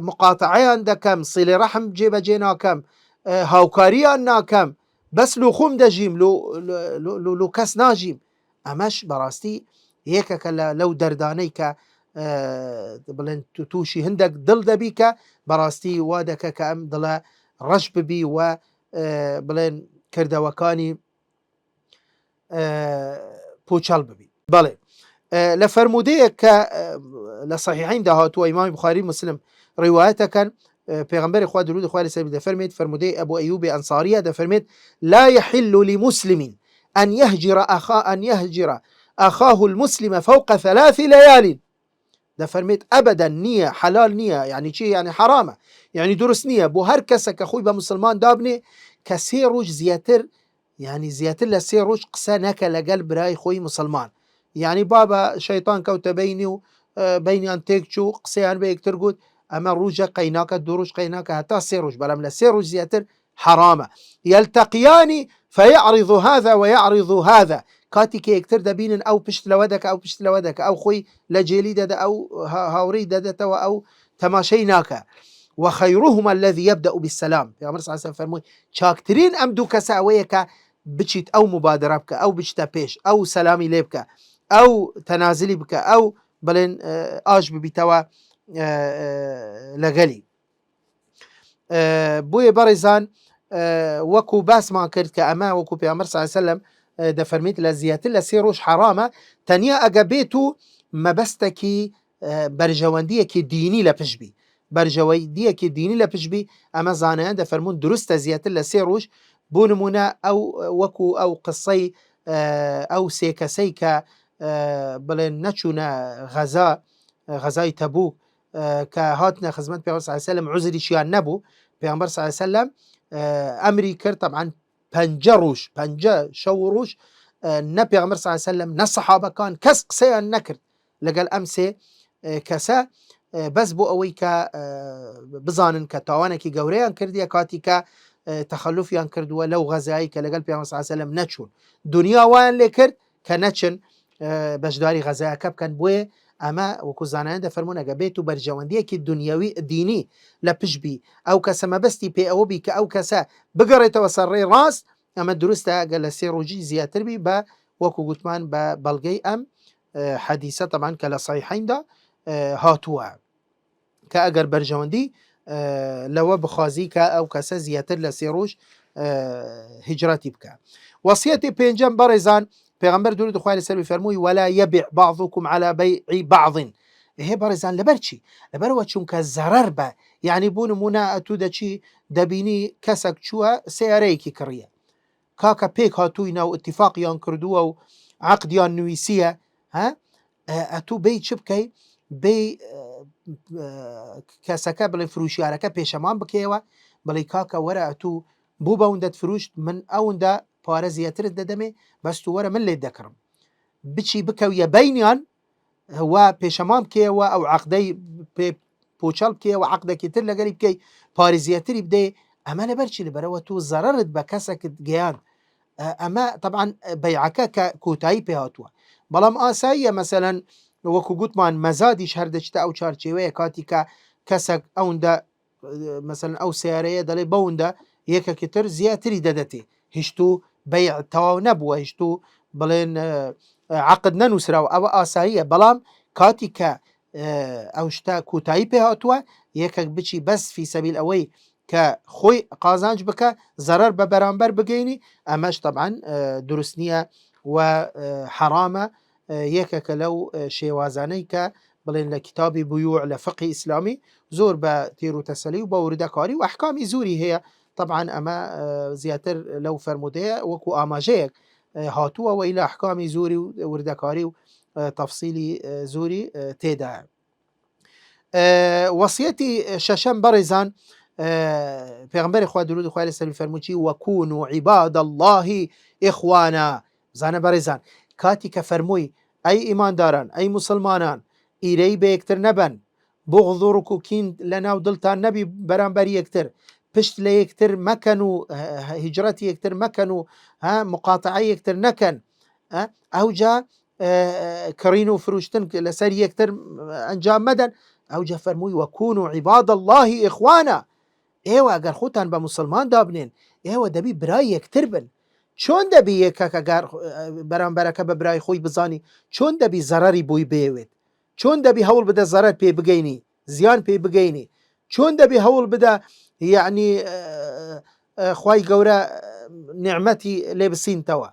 مقاتعەیان دەکەم سیلی ڕەحم جێبەجێ ناکەم هاوکاریان ناکەم بەس لۆ خۆم دەژیم لۆ کەس ناژیم ئەمەش بەڕاستی یەکێکە لەو دەردانەی کە بڵێن تووشی هەندێک دڵ دەبی کە بەڕاستی وا دەکە کە ئەم دڵە ڕەش ببی و بڵێن کردەوەکانی پوچەڵ ببی. بەڵێ لە فەرمودەیە کە لە صحیحین داهاتووە ئیمامی بوخاری مسلم ڕیوایەتەکەن پێغەمبەری خوا درود خوای لەسەر بێ دەفەرمێت فەرمودەی ئەبوو ئەیوبی ئەنساریە دەفەرمێت لا يحل لمسلم أن يهجر أخاه المسلم فوق 3 ليال دفرميت أبدا نية حلال نية يعني شيء يعني حرامة يعني درس نية بو هر كسك أخوي بمسلمان دابني كسيروج زياتر يعني زياتر لسيروج قسانك لقلب راي خوي مسلمان يعني بابا شيطان كوت بيني بيني أن تكشو قسيان بيك ترقود أما روجا قيناك الدروج قيناك حتى سيروج بلام لسيروج زياتر حرامة يلتقيان فيعرض هذا ويعرض هذا كاتي كي يكتر دبين أو بشت لودك أو بشت لودك أو خوي لجيلي دادا أو هاوري دادا توا أو تماشيناك وخيرهما الذي يبدأ بالسلام يا مرسى عليه فرموي شاكترين أمدو كساويك بشت أو مبادرة بك أو بشتا بيش أو سلامي ليبك أو تنازلي بك أو بلين آج ببتوا لغلي بوي برزان وكو باس ما كرت كأما وكو بيامر صلى الله عليه وسلم دفرميت لزيات لسيروش حرامة تانيا أقابيتو مبستكي برجواندية كي ديني لبشبي برجواندية كي ديني لبشبي أما زانيان دفرمون درست زيات لسيروش بونمونا أو وكو أو قصي أو سيكا سيكا بلين نچونا غزاي تبوك كهاتنا خزمت بيغمبر صلى الله عليه وسلم عذري شيان نبو بيغمبر صلى الله عليه وسلم أمري كر طبعا بنجروش بنجا شوروش نبي غمر صلى الله عليه وسلم نصحابة كان كس قسيا نكر لقال أمسي كسا بس بو أوي كا بزانن كتاوانا كي قوريان كرديا كاتي كا تخلفيان كردوا لو غزاي كلقال بيغمبر صلى الله عليه وسلم نتشون دنيا وان لكرد كنتشن بجداري غزايا كاب كان بوي أما وكو زانان ده فرمونا قبيتو برجواندية كي الدنيوي الديني لبجبي أو كسا ما بستي بي أو بيك أو كسا بقريت وصري راس أما الدروس قال سيروجي زياتر بي با وكو قتمان ببلغي أم حديثة طبعا كلا صحيحين ده هاتوا كأجر برجواندي لو بخازي كا أو كسا زياتر لسيروج هجراتي بكا وصيتي بينجم برزان پیغمبر درود خواه لسر فرموي ولا يبيع بعضكم على بيع بعض هي برزان لبرچی لبرو چونك ضرر با يعني بون منا اتو دچی دبيني كسك چوا سياريكي كريه كاكا بيك هاتوينا واتفاق يان كردوا وعقد يان نويسية ها اتو بي چبكي بي كسكا بلي فروشياركا بيشمان بكيوا بلي كاكا ورا اتو بوبا وندت فروش من اوندا بارزياتر الددمي بس تو ورا من اللي ذكرم بشي بكويا بينيان هو بيشمام كي او عقدي بوشال كي وعقده كتير لقريب كي بارزياتر يبدأ اما لبرشي لبروا تو ضررت بكسك جيان اما طبعا بيعك كوتاي بهاتوا بلام اسايا مثلا وكو قوتمان مزادي شهردشتا او شارچيوه كاتيكا كسك اوندا مثلا او سياريه دلي بوندا يكا كتير زياتري ددتي هشتو بيع تواو نبوه هشتو بلين عقد ننوسراو او اسايا بلام كاتيكا او شتا كوتاي بهاتوا يكا بچي بس في سبيل اوي كخوي قازانج بك ضرر ببرامبر بجيني اماش طبعا درسنيه وحرامه يكك لو شيوازاني ك بلين لكتاب بيوع لفقه اسلامي زور بتيرو تسلي وبورد كاري واحكام زوري هي طبعا اما زياتر لو فرموديه وكو اماجيك هاتوا والى احكام زوري وردكاري تفصيلي زوري تيدا وصيتي ششم برزان پیغمبر خدا درود خدا علیه فرموچی وكونوا عباد الله اخوانا زانه برزان کاتی که فرموی ای ایمانداران ای مسلمانان ایری به یکتر نبن بغض و رکوکین لنا و دلتان نبی برانبر یکتر پشت لیکتر مکنو هجرت یکتر مکنو مقاطعه یکتر نکن او جا کرینو فروشتن لسر یکتر انجام مدن او جا فرموی وكونوا عباد الله اخوانا ايوه اگر خوتان به مسلمان دابنین ايوه دبی برای یکتر بن چون دبی یک اگر برانبرکه به برای خوی بزانی چون دبی ضرری بوی بیوید چون دبی هول بده ضرر پی بگینی زیان پی بگینی چون دبی هول بده يعني خوای گوره نعمتي لبسين توا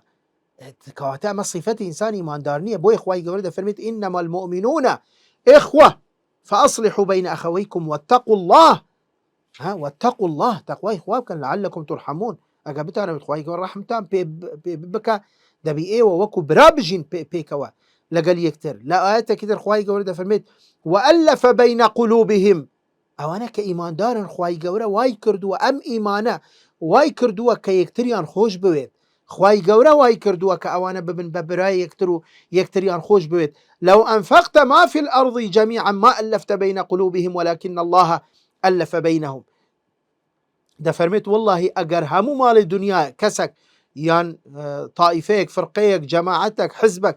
كواتا ما صفة إنسان إيمان دارنية بوي خوای گوره ده فرميت إنما المؤمنون إخوة فأصلحوا بين أخويكم واتقوا الله واتقوا الله تقوى إخوابكم لعلكم ترحمون أجابتها أنا بتخوي كون رحمتان بي بكا دبي إيه ووكو برابجين بي كوا لەگەل یەکتر. لە ئاەتێکی تر خوای گەورە دەفەرمێت وألف بين قلوبهم، ئەوانە کە ئیماندارن خوای گەورە وای کردووە ئەم ئیمانە وای کردووە کە یەکتریان خۆش بوێت. خوای گەورە وای کردووە کە ئەوانە ببن بە برای یەکتر و یەکتریان خۆش بوێت. لو أنفقت ما في الأرض جميعا ما ألفت بين قلوبهم ولكن الله ألف بينهم. دەفەرمێت والله ئەگەر هەموو ماڵی دنیا کەسێک یان تائیفەیەک فرقەیەک جەماعەتێک حزبێک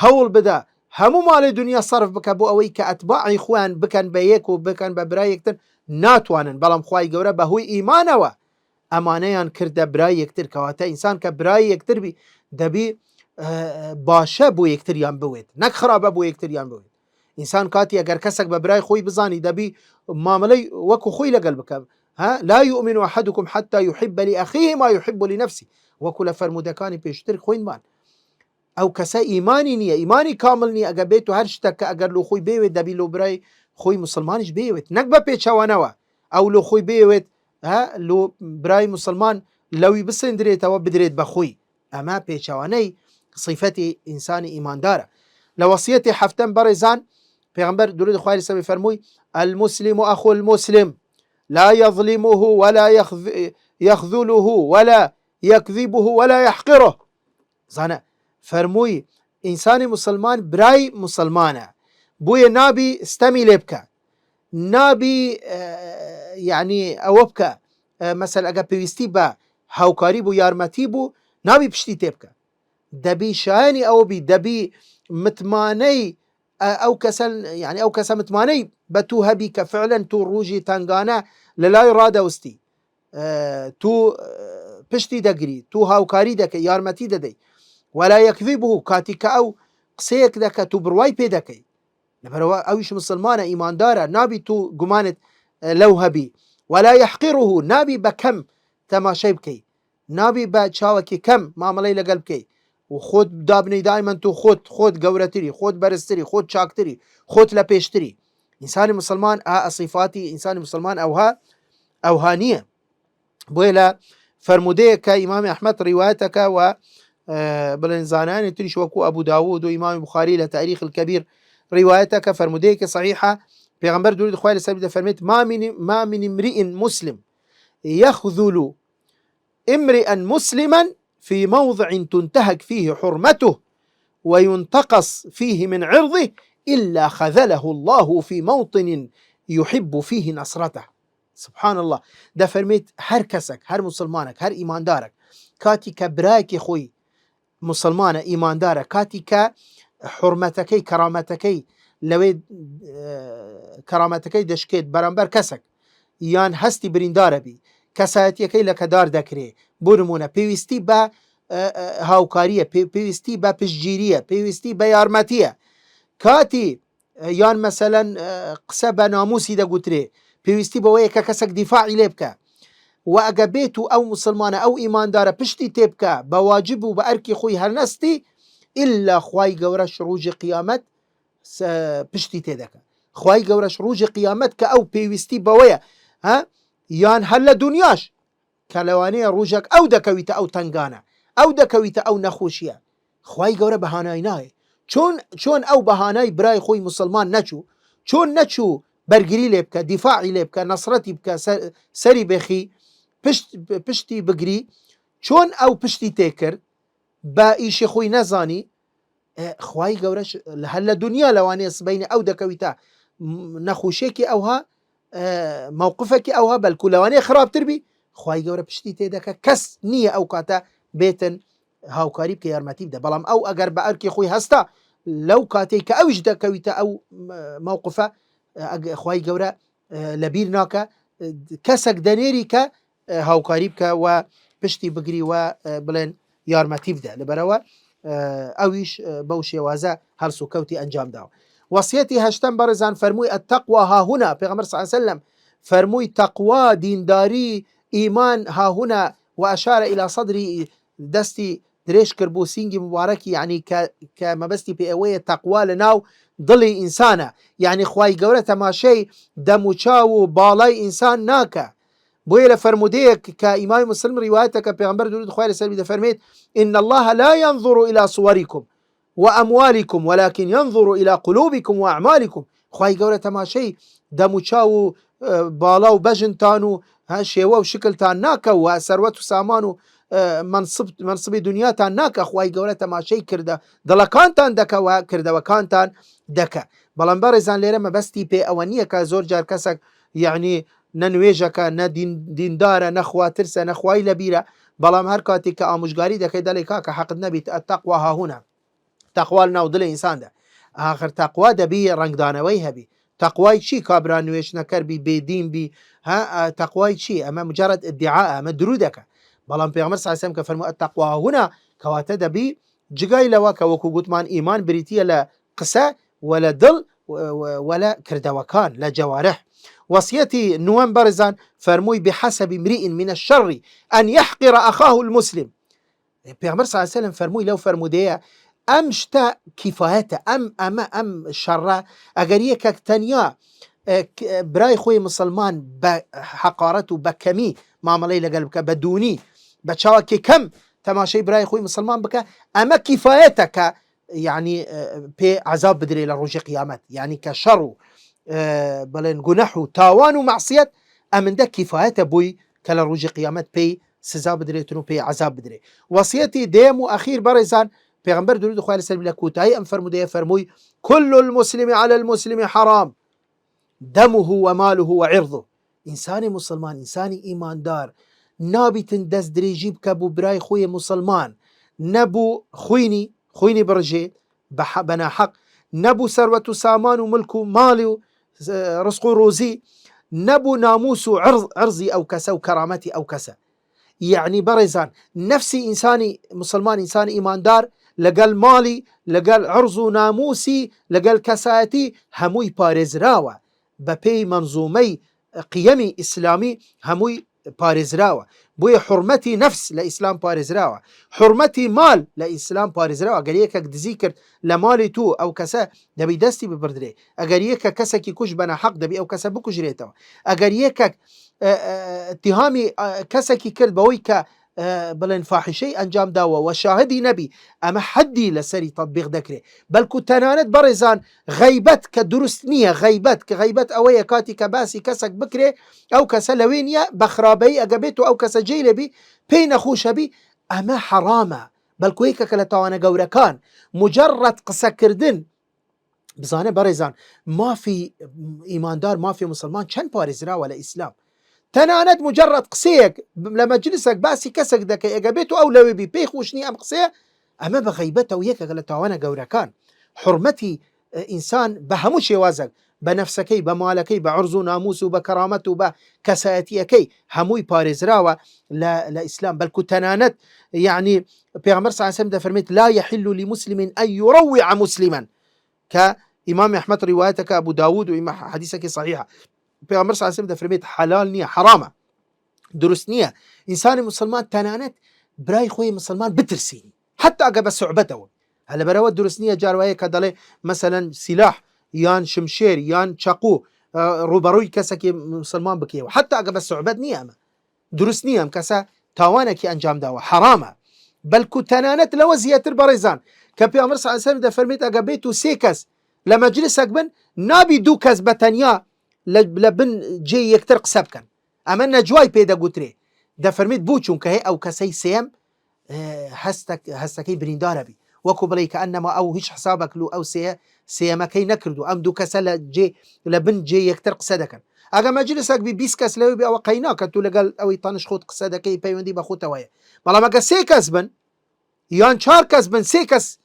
هەوڵ بدە هەموو ماڵی دنیا صرف بکە بۆ ئەوەی کە ئەتباعی خۆیان بکەن بە یەک و بکەن بە برای یەکتر ناتوانن. بەڵام خوای گەورە بەهۆی ئیمانەوە ئەمانەیان کردە برای یەکتر، کەواتە ئینسان کە برای یەکتر بی دەبی باشە بۆ یەکتریان بوێت نەک خراپە بۆ یەکتریان بوێت. ئینسان کاتی ئەگەر کەسێک بە برای خۆی بزانی دەبی مامەلەی وەکو خۆی لەگەڵ بکەم. لا يؤمن أحدكم حتى يحب لأخيه ما يحب لنفسه، وەکو لە فەرمودەکانی پێشتر خوێنمان. ئەو کەسە ئیمانی نییە، ئیمانی کامل نییە، ئەگە بێت و هەر شتێک کە ئەگەر لۆ خۆی بێوێت دەبی لۆ برای خۆی مسلمانیش بێوێت، نەک بە پێچەوانەوە ئەو لۆ خۆی بێوێت لۆ برای مسلمان لەوی بسندرێتەوە بدرێت بە خۆی. ئەمە پێچەوانەی صیفەتی ئینسانی ئیماندارە. لە وەسیەتی حەفتەم بەڕێزان پێغەمبەر درود خوای لەسەر فەرمووی المسلم أخو المسلم لا يظلمه ولا يخذله ولا يكذبه ولا يحقره. زانە فەرمووی ئینسانی مسلمان برای مسلمانە، بۆیە نابی ستەمی لێ بکە، نابی یعنی ئەوە بکە مەسەل ئەگە پێویستی بە هاوکاری بوو یارمەتی بوو نابی پشتی تێ بکە، دەبی شایانی ئەوە بی، دەبی متمانەی ئەو کەسە یعنی ئەو کەسە متمانەی بە تو هەبی کە فعلەن تو ڕوژی تنگانە لە لای ڕادەوستی، تو پشتی دەگری، تو هاوکاری دەکەی یارمەتی دەدەی. ولا يكذبه کاتی کە ئەو قسەیەک دەکە تو بڕوای پێ دەکەی، لەبەرەوە ئەویش مسلمانە ئیماندارە نابی تو گومانت لەو هەبی. ولا يحقره نابی بە کەم تەماشای بکەی، نابی بە چاوەکی کەم مامەڵەی لەگەڵ بکەی و خۆت دابنەی دایمەن تو خۆت گەورەتری، خۆت بەرزتری، خۆت چاکتری، خۆت لە پێشتری. ئینسانی مسلمان ئەصیفاتی ئینسانی مسلمان ئەوها نییە. بۆیە لە فەرمودەیە کە ئیمامی ئەحمەد ڕیوایەتەکە و بڵێن زانانی تریش وەکو ئەبوو داوود و ئیمامی بوخاری لە تاریخ الکەبیر ڕیوایەتەکە فەرمودەیەکە صحیحە پێغەمبەر درود خوای لەسەر دەفەرمێت ما من امرئ مسلم يخذل امرئا مسلما في موضع تنتهك فيه حرمته وينتقص فيه من عرضه إلا خذله الله في موطن يحب فيه نصرته. سبحان الله. دەفەرمێت هەر کەسێک هەر مسلمانێک هەر ئیماندارێک کاتی کە برایەکی خۆی مسلمانە ئیماندارە کاتی کە حرمەتەکەی کەرامەتەکەی لەوێ کەرامەتەکەی دەشکێت بەرامبەر کەسێک یان هەستی بریندارە بی کەسایەتیەکەی لە کەدار دەکرێ بۆ نمونە پێویستی بە هاوکاریە، پێویستی بە پشتگیریە، پێویستی بە یارمەتیە، کاتی یان مەسەلەن قسە بە ناموسی دەگوترێ پێویستی بەوەیە کە کەسێک دیفاعی لێ بکە و ئەگە بێت و ئەو مسلمانە ئەو ئیماندارە پشتی تێ بکە بە واجب و بە ئەرکی خۆی هەرنەستی ئللا خوای گەورەش ڕووژی قیامەت پشتی تێ دەکە. خوای گەورەش ڕووژی قیامەت کە ئەو پێویستی بەوەیە یان هەر لە دنیاش کە لەوانەیە ڕوژێک ئەو دەکەویتە ئەو تنگانە ئەو دەکەویتە ئەو نەخۆشیە خوای گەورە بەهانای نایە. چۆن ئەو بەهانای برای خۆی مسلمان نەچوو، چۆن نەچوو بەرگری لێ بکە، دیفاعی لێ بکە، نەسرەتی بکە، سەری بێخی پشتی بگری، چۆن ئەو پشتی تێکرد بە ئیشی خۆی نەزانی خوای گەورەش هەر لە دنیا لەوانەیە سبەینە ئەو دەکەویتە نەخۆشیێکی ئەوها مووقفێکی ئەوها بەلکو لەوانەیە خراپتر بی خوای گەورە پشتی تێدەکە کەس نییە ئەو کاتە بێتن هاوکاری بکە یارمەتی بدە. بەڵام ئەو ئەگەر بە ئەرکی خۆی هەستا لەو کاتێک کە ئەوش دەکەویتە ئەو مووقفە خوای گەورە لەبیر ناکە کەسێک دەنێری کە هاوکاری بکە و پشتی بگری و بڵێن یارمەتی بدە. لەبەرەوە ئەویش بەو شێوازە هەڵس و کەوتی ئەنجام داوە. وەسیەتی هەشتم بەڕێزان فەرمووی التەقوا هاهونا. پێغەمبەر صلی الله علیه وسلم فەرمووی تەقوا دینداری ئیمان هاهونا و ئەشارە ئیلا صەدری دەستی درێژ کرد بۆ سینگی مبارەکی یعنی کە مەبەستی پێ ئەوەیە تەقوا لە ناو دڵی ئینسانە، یعنی خوای گەورە تەماشەی دەم و چاو و باڵای ئینسان ناکە. بۆیە لە فەرمودەیەک کە ئیمامی مسلم ڕیوایەتەکە پێغەمبەر درود خوای لەسەر دەفەرمێت إن الله لا ينظر إلى صوركم وأموالكم ولكن ينظر إلى قلوبكم وأعمالكم. خواهی گەورە تەماشەی دەم و چاو و باڵا و بەژنتان و شێوە و شکلتان ناکە و سەروەت و سامان و منسبی دنیاتان ناکە. خواهی گەورە تەماشەی کردە دڵەکانتان دەکە و کردەوەکانتان دەکە. بەڵام بەڕێزان لێرە مەبەستی پێ ئەوە نییە کە زۆر جار کەسێک یعنی نەنوێژەکە نە دیندارە نەخواترسە نەخوای لەبیرە، بەڵام هەر کاتێک کە ئامۆژگاری دەکەی دەڵێ کاکە حەقت نەبیت ئەتەقوا هاهونە، تەقوا ناو دڵی ئینساندا. آخر تەقوا دەبی ڕنگدانەوەی هەبی. تەقوای چی؟ کابرا نوێژ نەکەربی بێدین بی تەقوای چی؟ ئەمە مجرد ادعاء، ئەمە درو دەکە. بەڵام پێغەمبەر صلی الله علیه و سلم کە فەرمووی ئەتەقوا هاهونە کەواتە دەبی جگای لەوە کە وەکو گوتمان ئیمان بریتیە لە قسە ولا دڵ ولا کردەوەکان لە جەوارح. وصيتي نوان برزان فرموي بحسب امرئ من الشر أن يحقر أخاه المسلم. پیغمبر صلى الله عليه وسلم فرموي لو فرموديه ام شتا كفايته ام شر اگر يكك تنيا براي خوي مسلمان بحقارته بكمي معاملي لقلبك بدوني بچاوكي كم تماشي براي خوي مسلمان بك اما كفايتك يعني بي عذاب بدري لروج قيامت، يعني كشر بلين جناح تاوان ومعصية امن ده كفايته بوي كلا روج قيامت بي سزا بدري تنو بي عذاب بدري. وصيتي ديم واخير برزان پیغمبر درود خواه سلم لكوتاي ام فرموده فرموي كل المسلم على المسلم حرام دمه وماله وعرضه. انسان مسلمان انسان ايمان دار نابتن دست دريجي بكبو براي خوي مسلمان نبو خويني برجي بنا حق نبو ثروة سامان وملك مالي رزق روزي نبو ناموس عرضي او كسا وكرامتي او كسا. يعني برزان نفسي انساني مسلمان انسان ايمان دار لقال مالي لقال عرض ناموسي لقال كساتي هموي بارزراوة ببي منظومي قيمي اسلامي هموي بارزراوة بوي حرمتي نفس لإسلام بارزراوة حرمتي مال لإسلام بارزراوة قال يكك دذكر لمالي تو أو كسا دبي دستي ببردري أقال يكك كسكي كوش بنا حق دبي أو كسا بكو جريتوا أقال يكك اتهامي كسكي كرد بويك بلين فاحشي انجام داوا وشاهدي نبي اما حدي لسري تطبيق ذكري بل كتنانت برزان غيبت كدرستنيه غيبت اويا كاتي كباسي كسك بكري او كسلوينيا بخرابي اجابيتو او كسجيلبي بين خوشبي اما حرامه بل كويكا كلتاوانا قوركان مجرد قسكردن بزانه برزان ما في ايماندار ما في مسلمان چند بارزرا ولا اسلام تنانت مجرد قسيك لمجلسك باسي كسك دك اجابته او لو بي بيخوشني ام قسيه اما بغيبته وياك غلطاوانا قوركان حرمتي انسان بهموش يوازك بنفسكي بمالكي بعرض ناموس بكرامته بكساتيكي هموي بارزراوه لا اسلام بل كتنانت يعني بيغمبر صلى الله عليه وسلم فرميت لا يحل لمسلم ان يروع مسلما كامام احمد روايتك ابو داود وإمام حديثك صحيحه پیغمبر صلی الله علیه و سلم فرمید حلال نیه حرامه درست نیه انسان مسلمان تنانت برای خوی مسلمان بترسینی حتی اگه بصعبته هلا براود درست نیه جاروایه کدله مثلا سلاح یان شمشیر یان چاقو روبروی کسی که مسلمان بکیه حتی اگه بصعبت نیه اما درست نیه ام کسا تاوانه کی انجام داوه حرامه بل کو تنانت لو زیاتر برزان که پیغمبر صلی الله علیه و سلم فرمید اگه بیتو سه کس لمجلسك بن نابي دو کس بتنیا لبن جي يكتر قسب كان اما نجواي بيدا قتري ده فرميت بوچون كهي او كسي سيم هستكي بريندار بي وكو بلي كأنما او هيش حسابك لو او سيمكي نكردو ام دو كسل جي لبن جي يكتر قسدكن اگه مجلسك بي بيس كس لو بي او قيناك تو لقال او يطنش خود قسدكي بيوندي بخوتا ويا بلا ما سي كسبن يان چار كسبن سي كس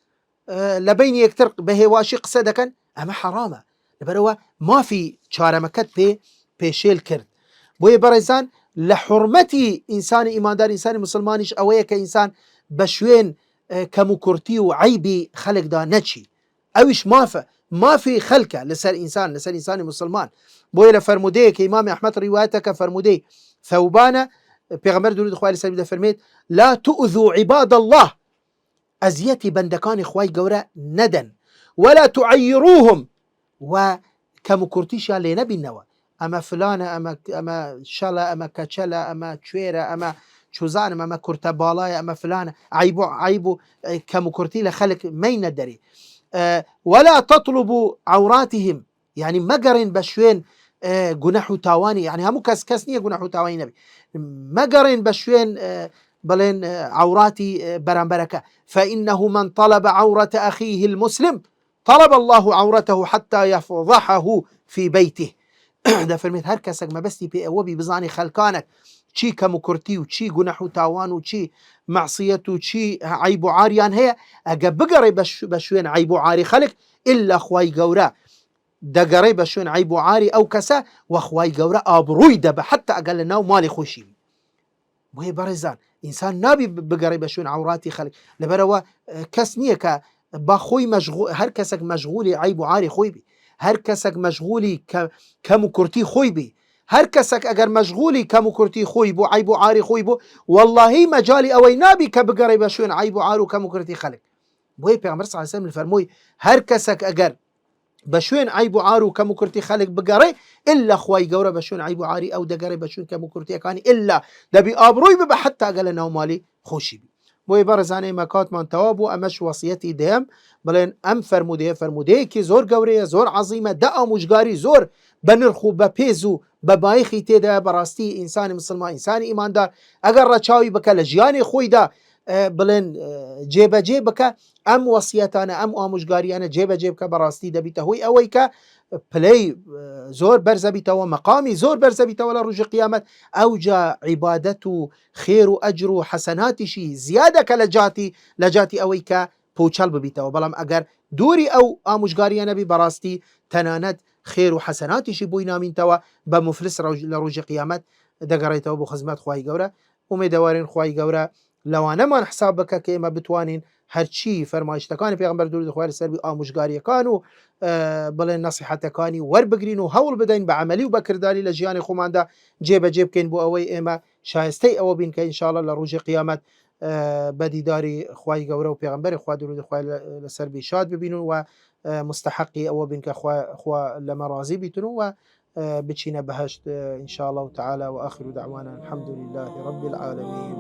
لبين يكتر بهواشي قسدكن اما حرامه لبروا ما في چارمكت بشيل كرد بوي برزان لحرمتي انسان ايماندار انسان مسلمانيش اويا كانسان بشوين كمكرتي وعيبي خلق دا نتشي اويش ما في خلقه لسر انسان مسلمان بوي لفرمودي كامام احمد روايتك فرمودي ثوبانا پیغمبر درود خواه سلام ده فرميت لا تؤذوا عباد الله ازيتي بندكان خواه قورا ندن ولا تعيروهم و كمكرتيش اللي نبي النوى اما فلانه اما شلا اما كچلا اما چويره اما چوزانم ئەمە کورتە باڵایە ئەمە فلانە عیب و کەم و کورتی لە خەڵک مەی نەدەری ولا تطلبوا عوراتهم يعني مەگەڕێن بە شوێن گونەح و تاوانی يعني هەموو کەس نییە گونەح و تاوانی نەبی مەگەڕێن بە شوێن بڵێن عوراتی بەرامبەرەکە فإنه من طلب عورة أخيه المسلم طلب الله عورته حتى يفضحه في بيته دەفەرمێت هەر کەسێک مەبەستی پێ ئەوە بی بزانی خەلکانێک چی کەم و کورتی و چی گونەح و تاوان و چی معسیەت و چی عیب و عاریان هەیە ئەگە بگەڕێ بە شوێن عیب و عاری خەڵک ئللا خوای گەورە دەگەڕێ بە شوێن عیب و عاری ئەو کەسە وەخوای گەورە ئابڕووی دەبە حتا ئەگەر لە ناو ماڵی خۆشی بۆیە بەڕێزان ئینسان نابی بگەڕێ بە شوێن عوراتی خەڵک لەبەرەوە کەس نییە کە با خۆی هەر کەسێک مەشغولی عیب و عاری خۆی بی هەر کەسێک مەشغولی کەم و کورتی خۆی بی هەر کەسێک ئەگەر مەشغولی کەم و کورتی خۆی بۆ عیب و عاری خۆی بۆ واللهی مەجای ئەوەی نابی کە بگەڕێ بە شوێن عیب و عار و کەم و کورتی خەڵک بۆیە پێغەمبەر صلی الله علیه و سلم فەرمووی هەر کەسێک ئەگەر بە شوێن عیب و عار و کەم و کورتی خەڵک بگەڕێ ئللا خوای گەورە بە شوێن عیب و عاری ئەو دەگەڕێ بە شوێن کەم و کورتیەکانی ئللا دەبی ئابڕووی ببە حتا ئەگەر لە ناو ماڵی خۆشی بی بۆیە بەڕێزان ئێمە کاتمان تەواو بوو ئەمەش وەسیەتی دێم بڵێن ئەم فەرمودەیەکی زۆر گەورەیە زۆر عەزیمە دە ئامۆژگاری زۆر بە نرخ و بە پێز و بە بایخی تێدا بەڕاستی ئینسانی مسلمان ئینسانی ئیماندار ئەگەر ڕەچاوی بکە لە ژیانی خۆیدا بڵێن جێبەجێ بکە ئەم وەسیەتانە ئەم ئامۆژگاریانە جێبەجێ بکە بەڕاستی دەبیتە هۆی ئەوەی کە پلەی زۆر بەرزەبیتەوە مەقامی زۆر بەرزەبیتەوە لە ڕۆژی قیامەت ئەوجا عیبادەت و خێر و ئەجر و حەسەناتیشی زیادەکە لە جاتی ئەوەی کە پوچەڵ ببیتەوە بەڵام ئەگەر دووری ئەو ئامۆژگاریە نەبی بەڕاستی تەنانەت خێر و حەسەناتیشی بۆی نامینتەوە بە مفلس لە ڕۆژی قیامەت دەگەڕێتەوە بۆ خزمەت خوای گەورە ومێدەوارین خوای گەورە لەوانەمان حساب بکە کە ئێمە بتوانین هەرچی فەرمایشتەکانی پێغەمبەر درود و خوای لەسەر بی ئامۆژگاریەکان و بڵێن نەسیحەتەکانی وەربگرین و هەوڵ بدەین بە عەمەلی و بە کرداری لە ژیانی خۆماندا جێبەجێ بکەین بۆ ئەوەی ئێمە شایستەی ئەوە بین کە ئینشاءالله لە ڕۆژی قیامەت بە دیداری خوای گەورە و پێغەمبەری خوا درود و خوای لەسەر بی شاد ببین و مستحقی ئەوە بین کە خوا لەمە ڕازی بیتن و بچینە بەهەشت ئینشاءالله تعالى وآخر دعوانا الحمد لله رب العالمين.